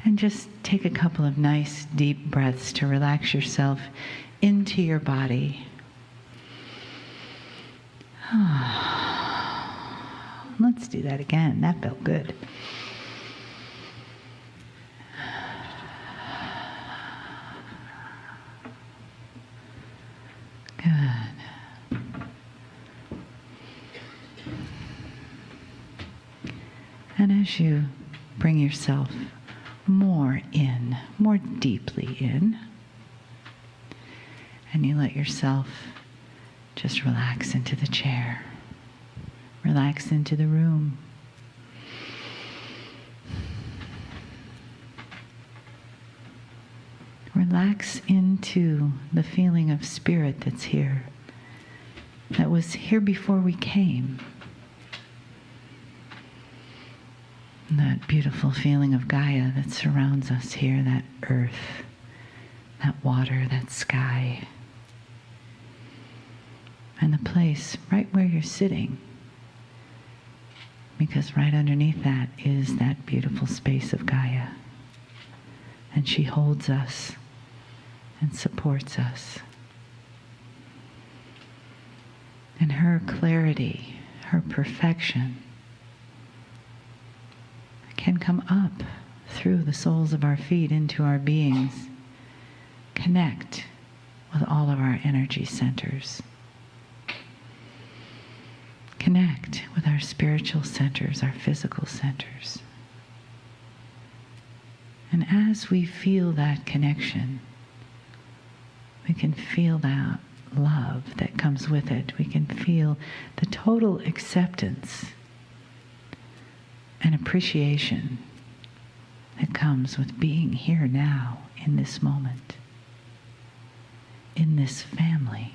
And just take a couple of nice deep breaths to relax yourself into your body. Let's do that again. That felt good. Good. And as you bring yourself more in, more deeply in, and you let yourself just relax into the chair, relax into the room. Relax into the feeling of spirit that's here, that was here before we came. That beautiful feeling of Gaia that surrounds us here, that earth, that water, that sky. And the place right where you're sitting, because right underneath that is that beautiful space of Gaia. And she holds us and supports us. And her clarity, her perfection, can come up through the soles of our feet into our beings, connect with all of our energy centers, connect with our spiritual centers, our physical centers. And as we feel that connection, we can feel that love that comes with it. We can feel the total acceptance and appreciation that comes with being here now, in this moment, in this family,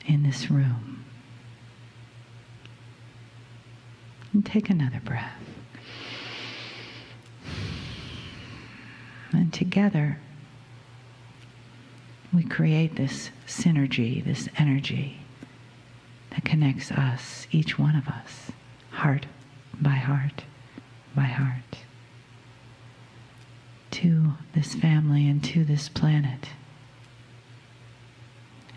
in this room. And take another breath. And together, we create this synergy, this energy that connects us, each one of us, heart by heart by heart, to this family and to this planet,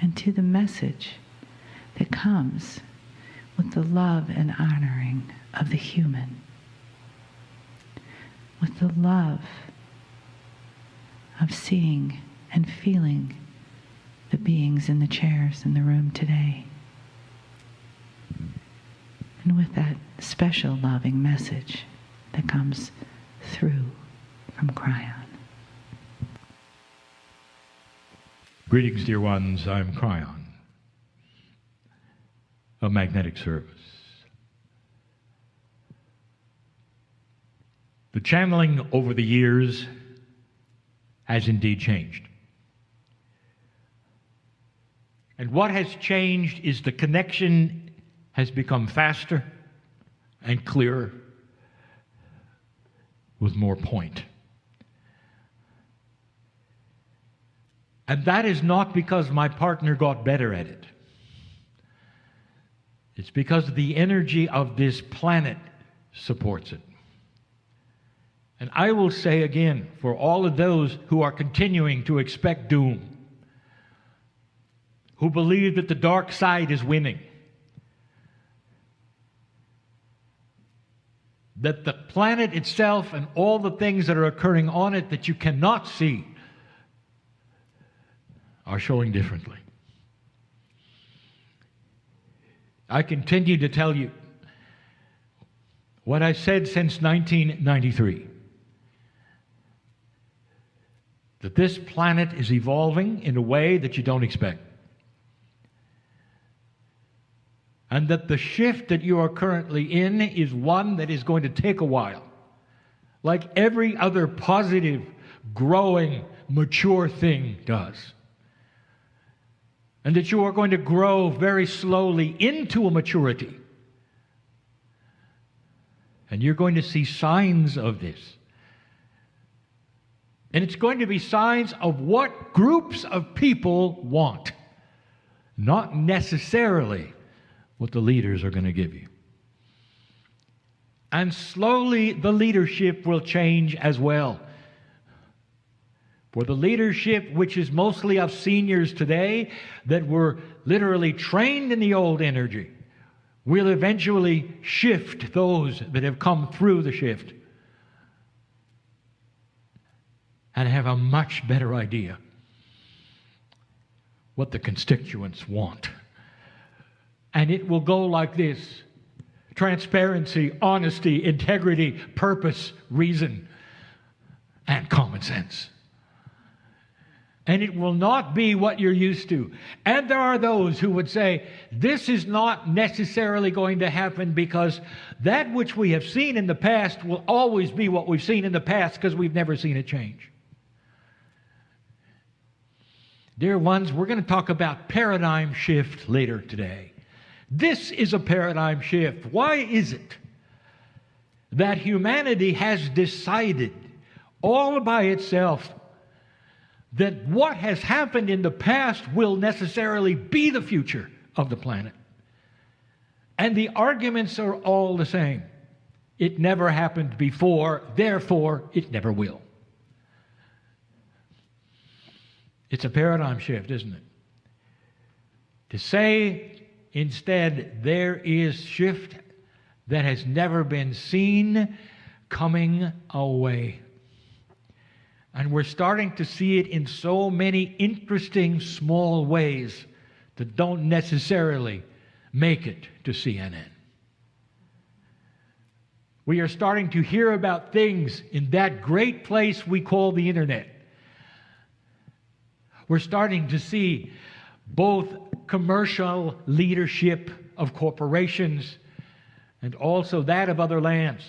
and to the message that comes with the love and honoring of the human, with the love of seeing and feeling the beings in the chairs in the room today. And with that special loving message that comes through from KRYON. Greetings, dear ones. I'm KRYON of Magnetic Service. The channeling over the years has indeed changed. And what has changed is the connection has become faster and clearer with more point. And that is not because my partner got better at it. It's because the energy of this planet supports it. And I will say again, for all of those who are continuing to expect doom, who believe that the dark side is winning, that the planet itself and all the things that are occurring on it that you cannot see are showing differently. I continue to tell you what I said since 1993, that this planet is evolving in a way that you don't expect. And that the shift that you are currently in is one that is going to take a while. Like every other positive, growing, mature thing does. And that you are going to grow very slowly into a maturity. And you're going to see signs of this. And it's going to be signs of what groups of people want. Not necessarily what the leaders are going to give you. And slowly the leadership will change as well. For the leadership, which is mostly of seniors today that were literally trained in the old energy, will eventually shift those that have come through the shift and have a much better idea what the constituents want. And it will go like this: transparency, honesty, integrity, purpose, reason, and common sense. And it will not be what you're used to. And there are those who would say, this is not necessarily going to happen because that which we have seen in the past will always be what we've seen in the past because we've never seen it change. Dear ones, we're going to talk about paradigm shift later today. This is a paradigm shift. Why is it that humanity has decided all by itself that what has happened in the past will necessarily be the future of the planet? And the arguments are all the same. It never happened before, therefore it never will. It's a paradigm shift, isn't it? To say instead there is shift that has never been seen coming away. And we're starting to see it in so many interesting small ways that don't necessarily make it to CNN. We are starting to hear about things in that great place we call the internet. We're starting to see both commercial leadership of corporations and also that of other lands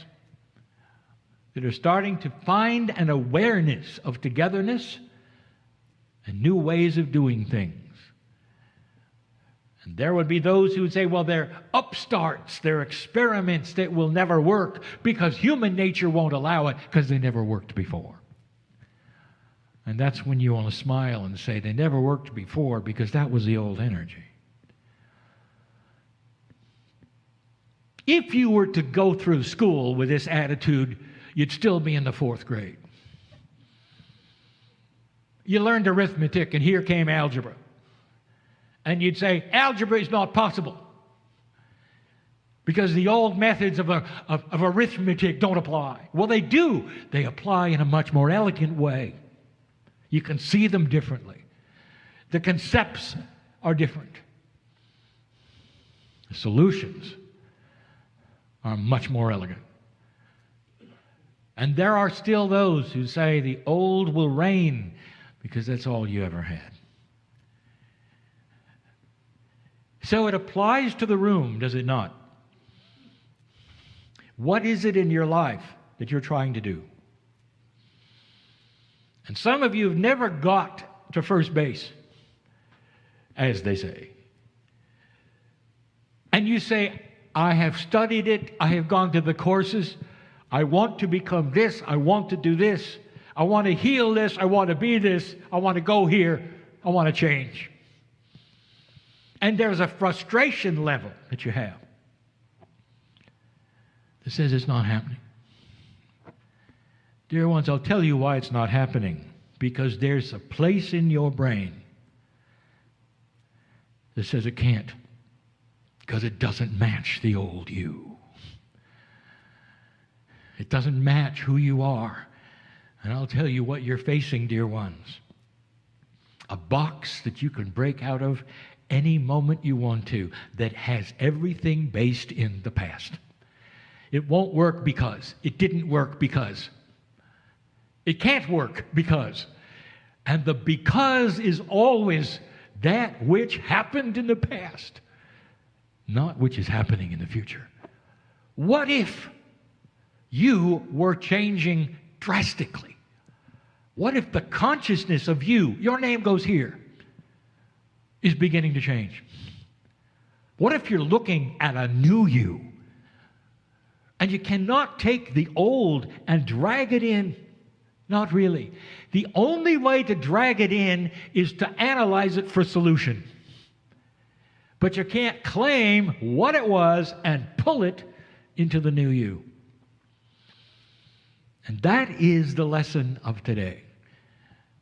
that are starting to find an awareness of togetherness and new ways of doing things. And there would be those who would say, well, they're upstarts, they're experiments that will never work because human nature won't allow it because they never worked before. And that's when you want to smile and say they never worked before because that was the old energy. If you were to go through school with this attitude, you'd still be in the 4th grade. You learned arithmetic and here came algebra. And you'd say, algebra is not possible because the old methods of arithmetic don't apply. Well, they do. They apply in a much more elegant way. You can see them differently. The concepts are different. The solutions are much more elegant. And there are still those who say the old will reign because that's all you ever had. So it applies to the room, does it not? What is it in your life that you're trying to do? And some of you have never got to first base, as they say. And you say, I have studied it, I have gone to the courses, I want to become this, I want to do this, I want to heal this, I want to be this, I want to go here, I want to change. And there's a frustration level that you have that says it's not happening. Dear ones, I'll tell you why it's not happening. Because there's a place in your brain that says it can't. Because it doesn't match the old you. It doesn't match who you are. And I'll tell you what you're facing, dear ones. A box that you can break out of any moment you want to that has everything based in the past. It won't work because. It didn't work because. It can't work because. And the because is always that which happened in the past, not which is happening in the future. What if you were changing drastically? What if the consciousness of you, your name goes here, is beginning to change? What if you're looking at a new you and you cannot take the old and drag it in? Not really. The only way to drag it in is to analyze it for solution. But you can't claim what it was and pull it into the new you. And that is the lesson of today.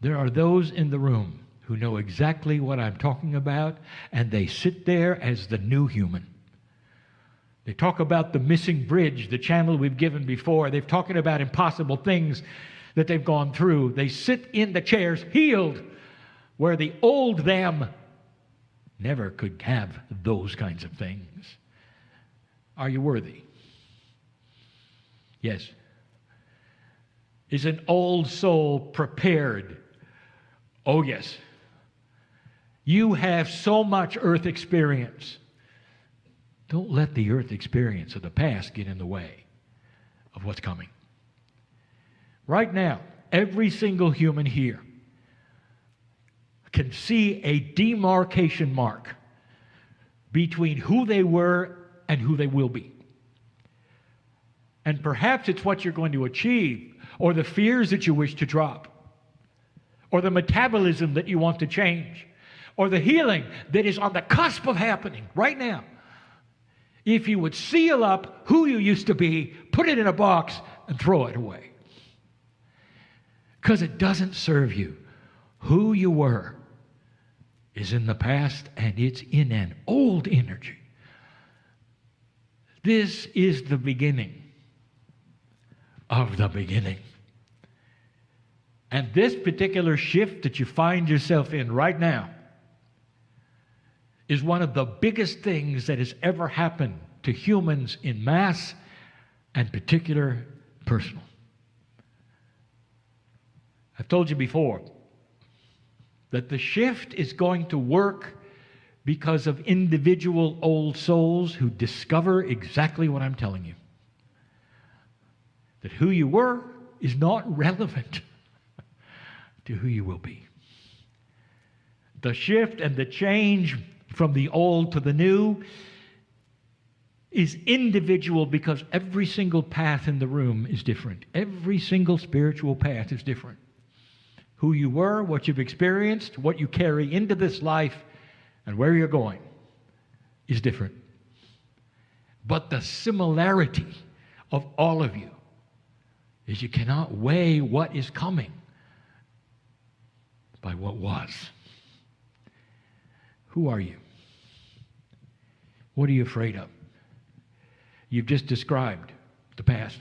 There are those in the room who know exactly what I'm talking about, and they sit there as the new human. They talk about the missing bridge, the channel we've given before. They're talking about impossible things that they've gone through. They sit in the chairs healed, where the old them never could have those kinds of things. Are you worthy? Yes. Is an old soul prepared? Oh, yes. You have so much earth experience. Don't let the earth experience of the past get in the way of what's coming. Right now, every single human here can see a demarcation mark between who they were and who they will be. And perhaps it's what you're going to achieve, or the fears that you wish to drop, or the metabolism that you want to change, or the healing that is on the cusp of happening right now. If you would seal up who you used to be, put it in a box, and throw it away. Because it doesn't serve you. Who you were is in the past, and it's in an old energy. This is the beginning of the beginning. And this particular shift that you find yourself in right now is one of the biggest things that has ever happened to humans in mass and particular personal. I've told you before that the shift is going to work because of individual old souls who discover exactly what I'm telling you. That who you were is not relevant to who you will be. The shift and the change from the old to the new is individual because every single path in the room is different. Every single spiritual path is different. Who you were, what you've experienced, what you carry into this life, and where you're going is different. But the similarity of all of you is you cannot weigh what is coming by what was. Who are you? What are you afraid of? You've just described the past.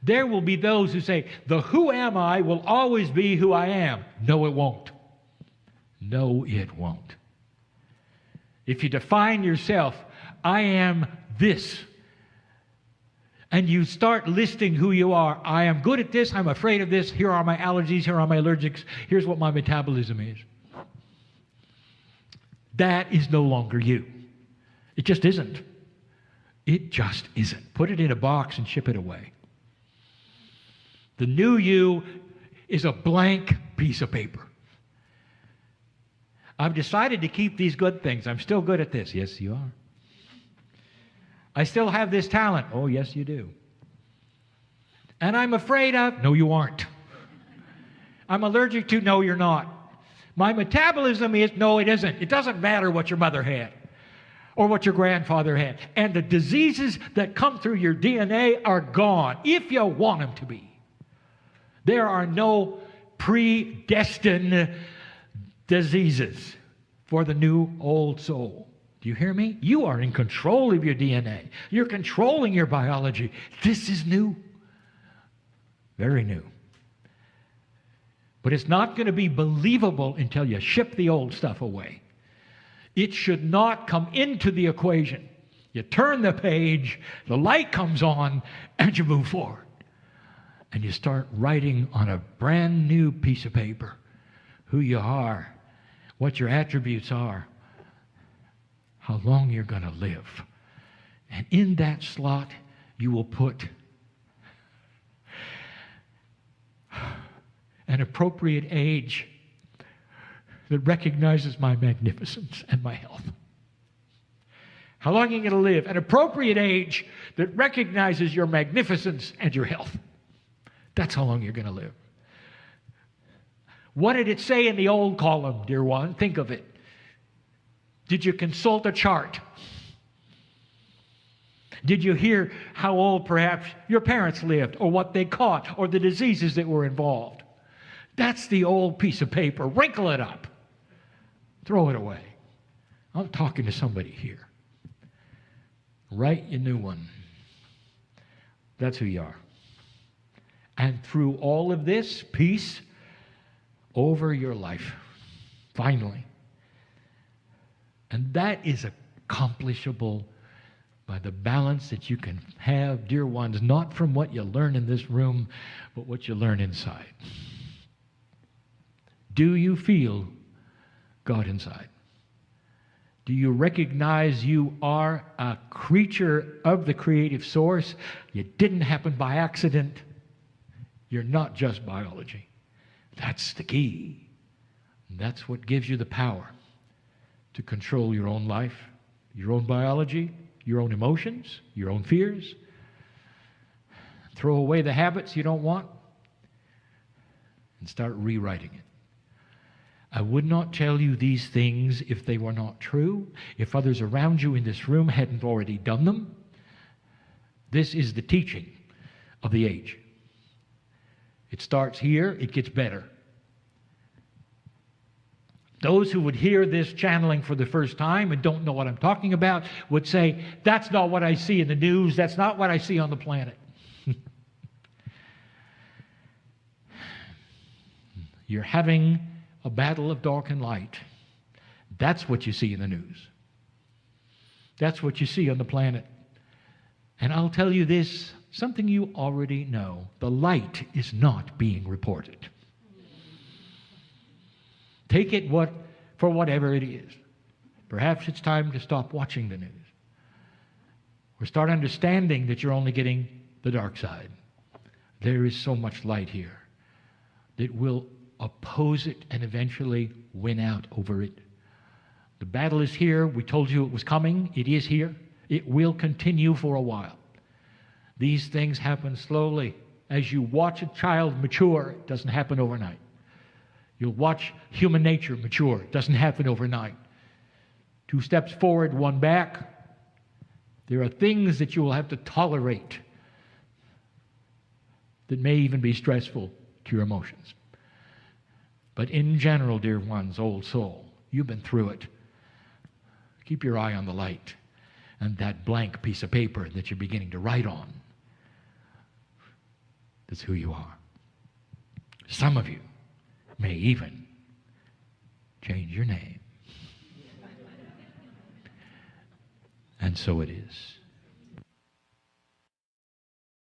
There will be those who say, the who am I will always be who I am. No, it won't. No, it won't. If you define yourself, I am this, and you start listing who you are, I am good at this, I'm afraid of this, here are my allergies, here are my allergics, here's what my metabolism is. That is no longer you. It just isn't. It just isn't. Put it in a box and ship it away. The new you is a blank piece of paper. I've decided to keep these good things. I'm still good at this. Yes, you are. I still have this talent. Oh, yes, you do. And I'm afraid of... No, you aren't. I'm allergic to... No, you're not. My metabolism is... No, it isn't. It doesn't matter what your mother had or what your grandfather had. And the diseases that come through your DNA are gone if you want them to be. There are no predestined diseases for the new old soul. Do you hear me? You are in control of your DNA. You're controlling your biology. This is new. Very new. But it's not going to be believable until you ship the old stuff away. It should not come into the equation. You turn the page, the light comes on, and you move forward. And you start writing on a brand new piece of paper who you are, what your attributes are, how long you're going to live. And in that slot, you will put an appropriate age that recognizes my magnificence and my health. How long are you going to live? An appropriate age that recognizes your magnificence and your health. That's how long you're going to live. What did it say in the old column, dear one? Think of it. Did you consult a chart? Did you hear how old perhaps your parents lived, or what they caught, or the diseases that were involved? That's the old piece of paper. Wrinkle it up. Throw it away. I'm talking to somebody here. Write your new one. That's who you are. And through all of this, peace over your life. Finally. And that is accomplishable by the balance that you can have, dear ones, not from what you learn in this room, but what you learn inside. Do you feel God inside? Do you recognize you are a creature of the creative source? You didn't happen by accident. You're not just biology. That's the key. That's what gives you the power to control your own life, your own biology, your own emotions, your own fears. Throw away the habits you don't want and start rewriting it. I would not tell you these things if they were not true, if others around you in this room hadn't already done them. This is the teaching of the age. It starts here, it gets better. Those who would hear this channeling for the first time and don't know what I'm talking about would say, that's not what I see in the news, that's not what I see on the planet. You're having a battle of dark and light. That's what you see in the news. That's what you see on the planet. And I'll tell you this, something you already know. The light is not being reported. Take it for whatever it is. Perhaps it's time to stop watching the news. Or start understanding that you're only getting the dark side. There is so much light here that will oppose it and eventually win out over it. The battle is here. We told you it was coming. It is here. It will continue for a while. These things happen slowly. As you watch a child mature, it doesn't happen overnight. You'll watch human nature mature. It doesn't happen overnight. 2 steps forward, 1 back. There are things that you will have to tolerate that may even be stressful to your emotions. But in general, dear ones, old soul, you've been through it. Keep your eye on the light and that blank piece of paper that you're beginning to write on. That's who you are. Some of you may even change your name. And so it is.